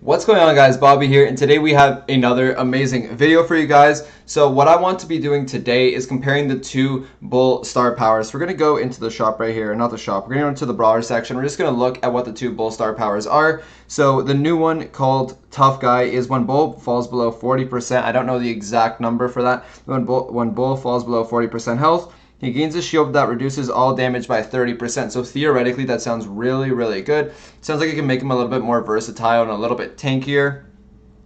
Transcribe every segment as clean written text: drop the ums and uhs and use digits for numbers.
What's going on, guys? Bobby here, and today we have another amazing video for you guys. So what I want to be doing today is comparing the two bull star powers. We're going to go into the shop right here, not the shop, we're going to go into the brawler section. We're just going to look at what the two bull star powers are. So the new one called Tough Guy is when bull falls below 40%. I don't know the exact number for that. When bull falls below 40% health, he gains a shield that reduces all damage by 30%. So theoretically, that sounds really, really good. Sounds like it can make him a little bit more versatile and a little bit tankier.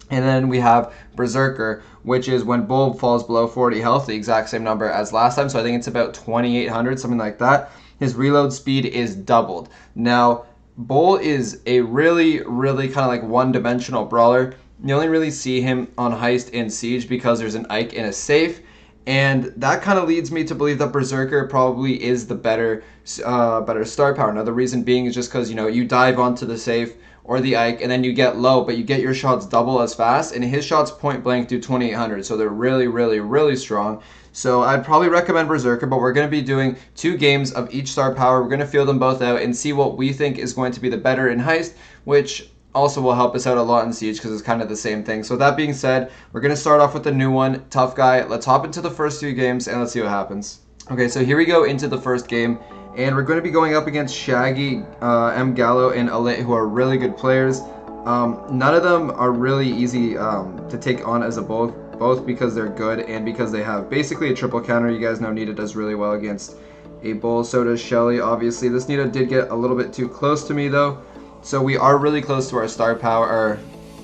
And then we have Berserker, which is when bull falls below 40 health, the exact same number as last time. So I think it's about 2,800, something like that. His reload speed is doubled. Now, bull is a really, really kind of like one-dimensional brawler. You only really see him on Heist and Siege because there's an Ike and a safe. And that kind of leads me to believe that Berserker probably is the better star power. Now, the reason being is just because, you dive onto the safe or the Ike and then you get low, but you get your shots double as fast. And his shots point blank do 2,800. So they're really, really, really strong. So I'd probably recommend Berserker, but we're going to be doing 2 games of each star power. We're going to feel them both out and see what we think is going to be the better in Heist, which also will help us out a lot in Siege because it's kind of the same thing. So that being said, we're going to start off with the new one, Tough Guy. Let's hop into the first 2 games and let's see what happens. Okay, so here we go into the first game, and we're going to be going up against Shaggy, MGallo, and Alit, who are really good players. None of them are really easy to take on as a both because they're good and because they have basically a triple counter. You guys know Nita does really well against a bull, so does Shelly, obviously. This Nita did get a little bit too close to me, though. So we are really close to our star power, or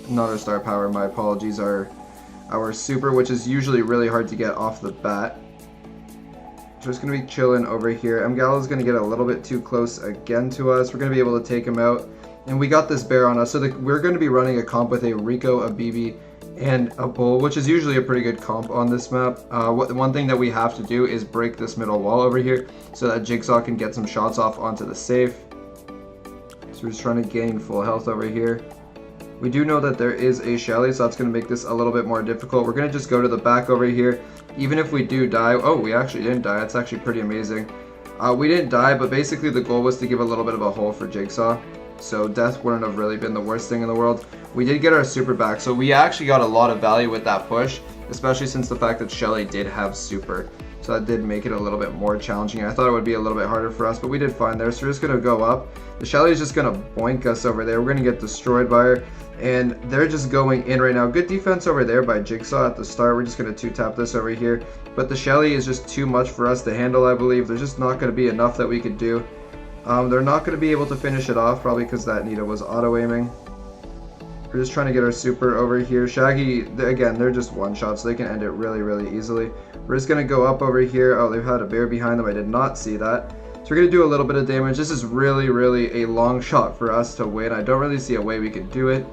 not our star power, my apologies, our super, which is usually really hard to get off the bat. Just going to be chilling over here. MGallo's going to get a little bit too close again to us. We're going to be able to take him out. And we got this bear on us. So we're going to be running a comp with a Rico, a BB, and a bull, which is usually a pretty good comp on this map. One thing that we have to do is break this middle wall over here so that Jigsaw can get some shots off onto the safe. So we're just trying to gain full health over here. We do know that there is a Shelly, so that's going to make this a little bit more difficult. We're going to just go to the back over here. Even if we do die, oh, we actually didn't die. That's actually pretty amazing. We didn't die, but basically the goal was to give a little bit of a hole for Jigsaw. So death wouldn't have really been the worst thing in the world. We did get our super back, so we actually got a lot of value with that push, especially since the fact that Shelly did have super. So that did make it a little bit more challenging. I thought it would be a little bit harder for us, but we did fine there. So we're just going to go up. The Shelly is just going to boink us over there. We're going to get destroyed by her. And they're just going in right now. Good defense over there by Jigsaw at the start. We're just going to 2-tap this over here. But the Shelly is just too much for us to handle, I believe. There's just not going to be enough that we could do. They're not going to be able to finish it off, probably because that Nita was auto-aiming. We're just trying to get our super over here. Shaggy, again, they're just one-shots, so they can end it really, really easily. We're just going to go up over here. Oh, they've had a bear behind them. I did not see that. So we're going to do a little bit of damage. This is really, really a long shot for us to win. I don't really see a way we could do it,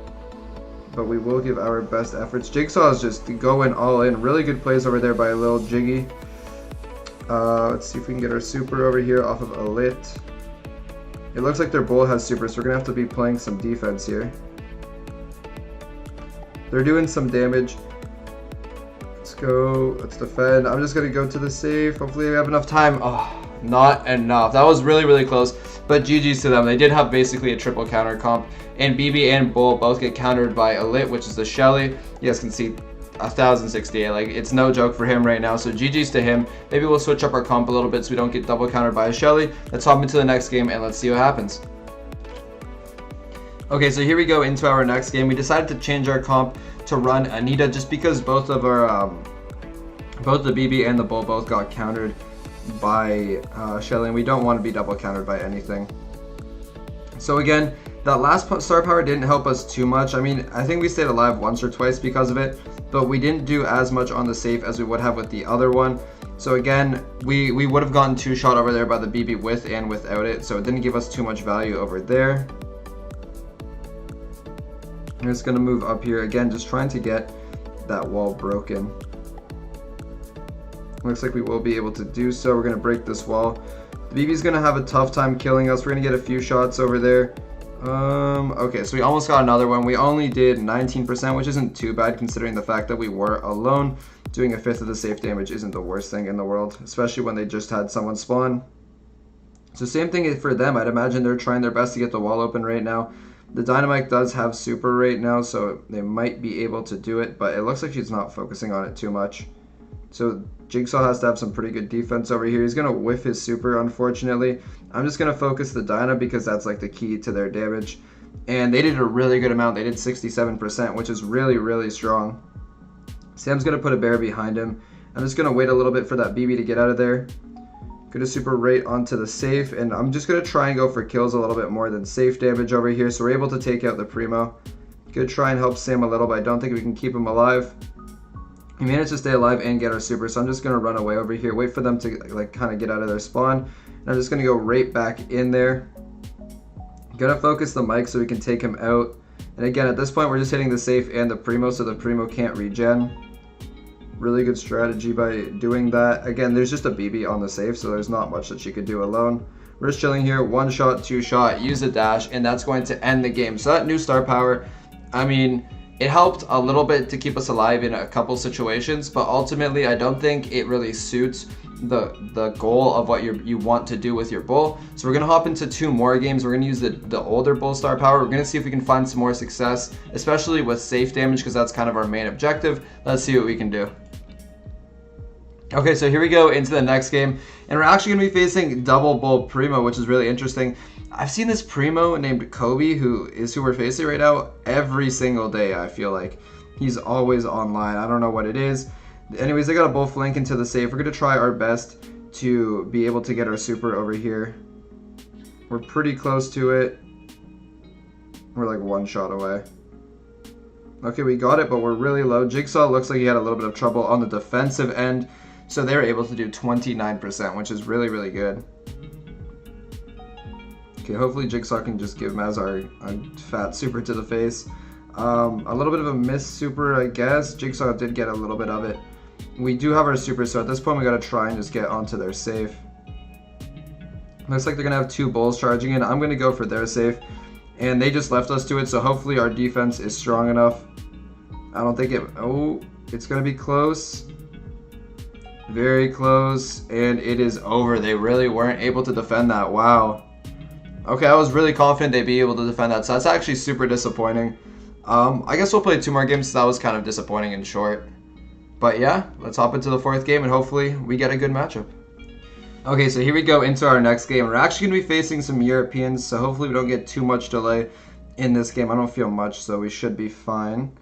but we will give our best efforts. Jigsaw is just going all in. Really good plays over there by Lil Jiggy. Let's see if we can get our super over here off of Alit. It looks like their bull has super, so we're going to have to be playing some defense here. They're doing some damage. Let's go. Let's defend. I'm just going to go to the safe. Hopefully we have enough time. Oh, not enough. That was really, really close. But GG's to them. They did have basically a triple counter comp. And BB and Bull both get countered by Alit, which is the Shelly. You guys can see 1,068. Like, it's no joke for him right now. So GG's to him. Maybe we'll switch up our comp a little bit so we don't get double countered by a Shelly. Let's hop into the next game and let's see what happens. Okay, so here we go into our next game. We decided to change our comp to run Anita just because both of our, both the BB and the Bull both got countered by Shelly, and we don't want to be double countered by anything. So again, that last star power didn't help us too much. I mean, I think we stayed alive once or twice because of it, but we didn't do as much on the safe as we would have with the other one. So again, we would have gotten 2-shot over there by the BB with and without it, so it didn't give us too much value over there. I'm just going to move up here again, just trying to get that wall broken. Looks like we will be able to do so. We're going to break this wall. The BB's going to have a tough time killing us. We're going to get a few shots over there. Okay, so we almost got another one. We only did 19%, which isn't too bad considering the fact that we were alone. Doing a fifth of the safe damage isn't the worst thing in the world, especially when they just had someone spawn. So same thing for them. I'd imagine they're trying their best to get the wall open right now. The Dynamite does have super right now, so they might be able to do it, but it looks like she's not focusing on it too much. So Jigsaw has to have some pretty good defense over here. He's going to whiff his super, unfortunately. I'm just going to focus the Dyna because that's like the key to their damage. And they did a really good amount. They did 67%, which is really, really strong. Sam's going to put a bear behind him. I'm just going to wait a little bit for that BB to get out of there. Going to super right onto the safe, and I'm just going to try and go for kills a little bit more than safe damage over here, so we're able to take out the Primo. Going to try and help Sam a little, but I don't think we can keep him alive. We managed to stay alive and get our super, so I'm just going to run away over here, wait for them to like kind of get out of their spawn, and I'm just going to go right back in there. Going to focus the Mike so we can take him out, and again at this point we're just hitting the safe and the Primo so the Primo can't regen. Really good strategy by doing that. Again, there's just a BB on the safe, so there's not much that she could do alone. We're just chilling here, one shot, two shot, use the dash, and that's going to end the game. So that new star power, I mean, it helped a little bit to keep us alive in a couple situations, but ultimately I don't think it really suits the goal of what you want to do with your bull. So we're going to hop into two more games. We're going to use the older bull star power. We're going to see if we can find some more success, especially with safe damage, because that's kind of our main objective. Let's see what we can do. Okay, so here we go into the next game, and we're actually going to be facing double bull Primo, which is really interesting. I've seen this Primo named Kobe, who we're facing right now, every single day. I feel like he's always online. I don't know what it is. Anyways, they got a bull flank into the safe. We're going to try our best to be able to get our super over here. We're pretty close to it. We're like one shot away. Okay, we got it, but we're really low. Jigsaw looks like he had a little bit of trouble on the defensive end. So they were able to do 29%, which is really, really good. Okay, hopefully Jigsaw can just give Mazar a fat super to the face. A little bit of a miss super, I guess. Jigsaw did get a little bit of it. We do have our super, so at this point we gotta try and just get onto their safe. Looks like they're gonna have two bulls charging in. I'm gonna go for their safe, and they just left us to it, so hopefully our defense is strong enough. I don't think it... Oh, it's gonna be close. Very close, and it is over. They really weren't able to defend that. Wow. Okay, I was really confident they'd be able to defend that, so that's actually super disappointing. I guess we'll play two more games, so that was kind of disappointing and short. But yeah, let's hop into the fourth game, and hopefully we get a good matchup. Okay, so here we go into our next game. We're actually going to be facing some Europeans, so hopefully we don't get too much delay in this game. I don't feel much, so we should be fine.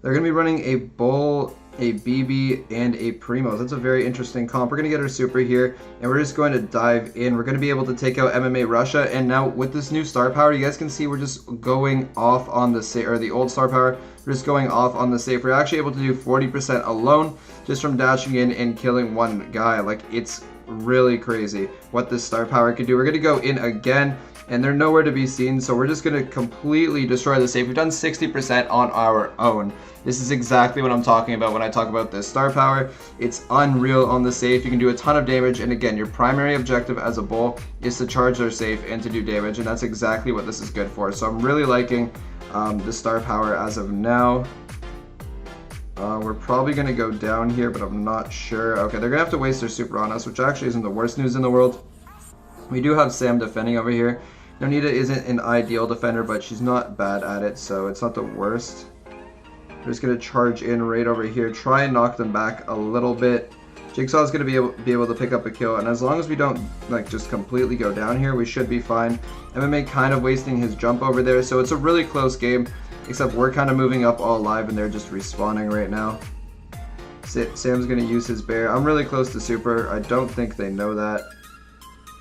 They're going to be running a bull, a BB, and a Primo. That's a very interesting comp. We're going to get our super here, and we're just going to dive in. We're going to be able to take out MMA Russia, and now with this new star power, you guys can see we're just going off on the safe, or the old star power, we're just going off on the safe. We're actually able to do 40% alone just from dashing in and killing one guy. Like, it's really crazy what this star power can do. We're going to go in again, and they're nowhere to be seen, so we're just going to completely destroy the safe. We've done 60% on our own. This is exactly what I'm talking about when I talk about this star power. It's unreal on the safe. You can do a ton of damage, and again, your primary objective as a bull is to charge their safe and to do damage, and that's exactly what this is good for. So I'm really liking the star power as of now. We're probably going to go down here, but I'm not sure. Okay, they're going to have to waste their super on us, which actually isn't the worst news in the world. We do have Sam defending over here. Nonita isn't an ideal defender, but she's not bad at it, so it's not the worst. We're just going to charge in right over here, try and knock them back a little bit. Jigsaw's going to be able to pick up a kill, and as long as we don't like just completely go down here, we should be fine. MMA kind of wasting his jump over there, so it's a really close game, except we're kind of moving up all alive, and they're just respawning right now. Sam's going to use his bear. I'm really close to super. I don't think they know that.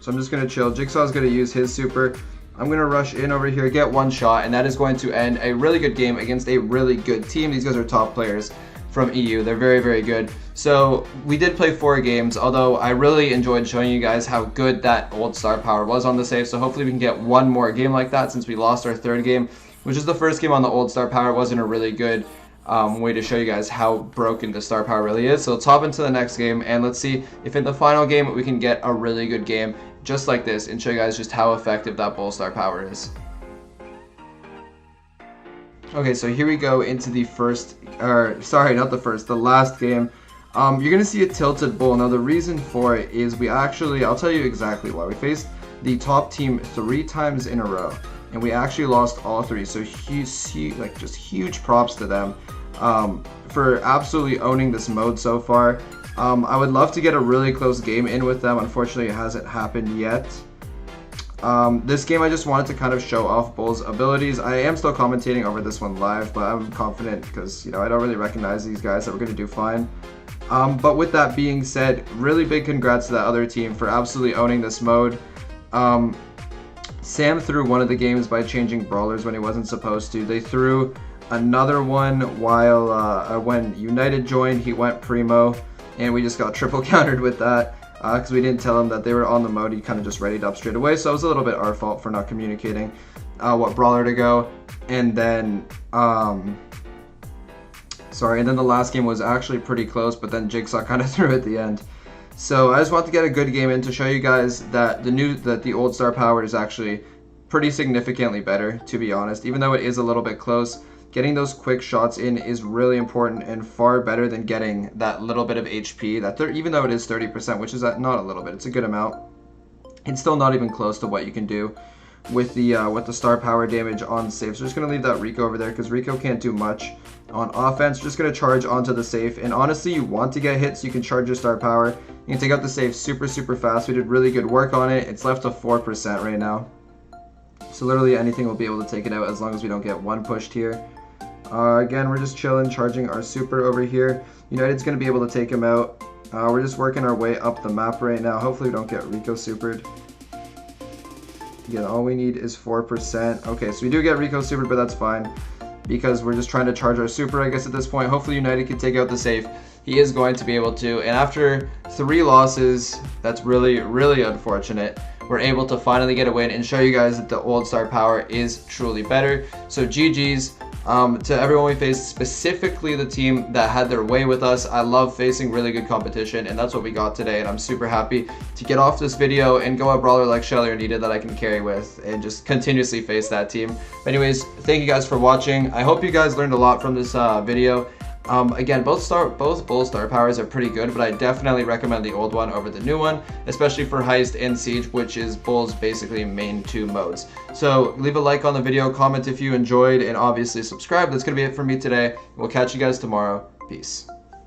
So I'm just going to chill. Jigsaw's going to use his super. I'm going to rush in over here, get one shot, and that is going to end a really good game against a really good team. These guys are top players from EU. They're very, very good. So we did play 4 games, although I really enjoyed showing you guys how good that old star power was on the safe. So hopefully we can get one more game like that, since we lost our 3rd game, which is the first game on the old star power. It wasn't a really good way to show you guys how broken the star power really is. So let's hop into the next game, and let's see if in the final game we can get a really good game just like this and show you guys just how effective that bull star power is. Okay, so here we go into the the last game. You're gonna see a tilted bull. Now the reason for it is I'll tell you exactly why. We faced the top team 3 times in a row, and we actually lost all 3. So like just huge props to them for absolutely owning this mode so far. I would love to get a really close game in with them. Unfortunately, it hasn't happened yet. This game I just wanted to kind of show off Bull's abilities. I am still commentating over this one live, but I'm confident because, you know, I don't really recognize these guys that we're going to do fine. But with that being said, really big congrats to that other team for absolutely owning this mode. Sam threw one of the games by changing brawlers when he wasn't supposed to. They threw another one while when United joined, he went Primo, and we just got triple countered with that because we didn't tell him that they were on the mode. He kind of just readied up straight away, so it was a little bit our fault for not communicating what brawler to go. And then and then the last game was actually pretty close, but then Jigsaw kind of threw at the end. So I just want to get a good game in to show you guys that the old star power is actually pretty significantly better, to be honest. Even though it is a little bit close, getting those quick shots in is really important and far better than getting that little bit of HP. Even though it is 30%, which is not a little bit, it's a good amount. It's still not even close to what you can do with the star power damage on safe. So just gonna leave that Rico over there because Rico can't do much on offense. Just gonna charge onto the safe, and honestly, you want to get hit so you can charge your star power. You can take out the safe super fast. We did really good work on it. It's left to 4% right now, so literally anything will be able to take it out as long as we don't get one pushed here. Again, we're just chilling, charging our super over here. United's gonna be able to take him out. We're just working our way up the map right now. Hopefully we don't get Rico supered. Again, all we need is 4%. Okay, so we do get Rico supered, but that's fine because we're just trying to charge our super, I guess, at this point. Hopefully United can take out the safe. He is going to be able to, and after 3 losses, that's really unfortunate. We're able to finally get a win and show you guys that the old star power is truly better. So GG's to everyone we faced, specifically the team that had their way with us. I love facing really good competition, and that's what we got today, and I'm super happy to get off this video and go a brawler like Shelly or Nita that I can carry with and just continuously face that team. But anyways, thank you guys for watching. I hope you guys learned a lot from this video. Again, both Bull star powers are pretty good, but I definitely recommend the old one over the new one, especially for Heist and Siege, which is Bull's basically main 2 modes. So leave a like on the video, comment if you enjoyed, and obviously subscribe. That's going to be it for me today. We'll catch you guys tomorrow. Peace.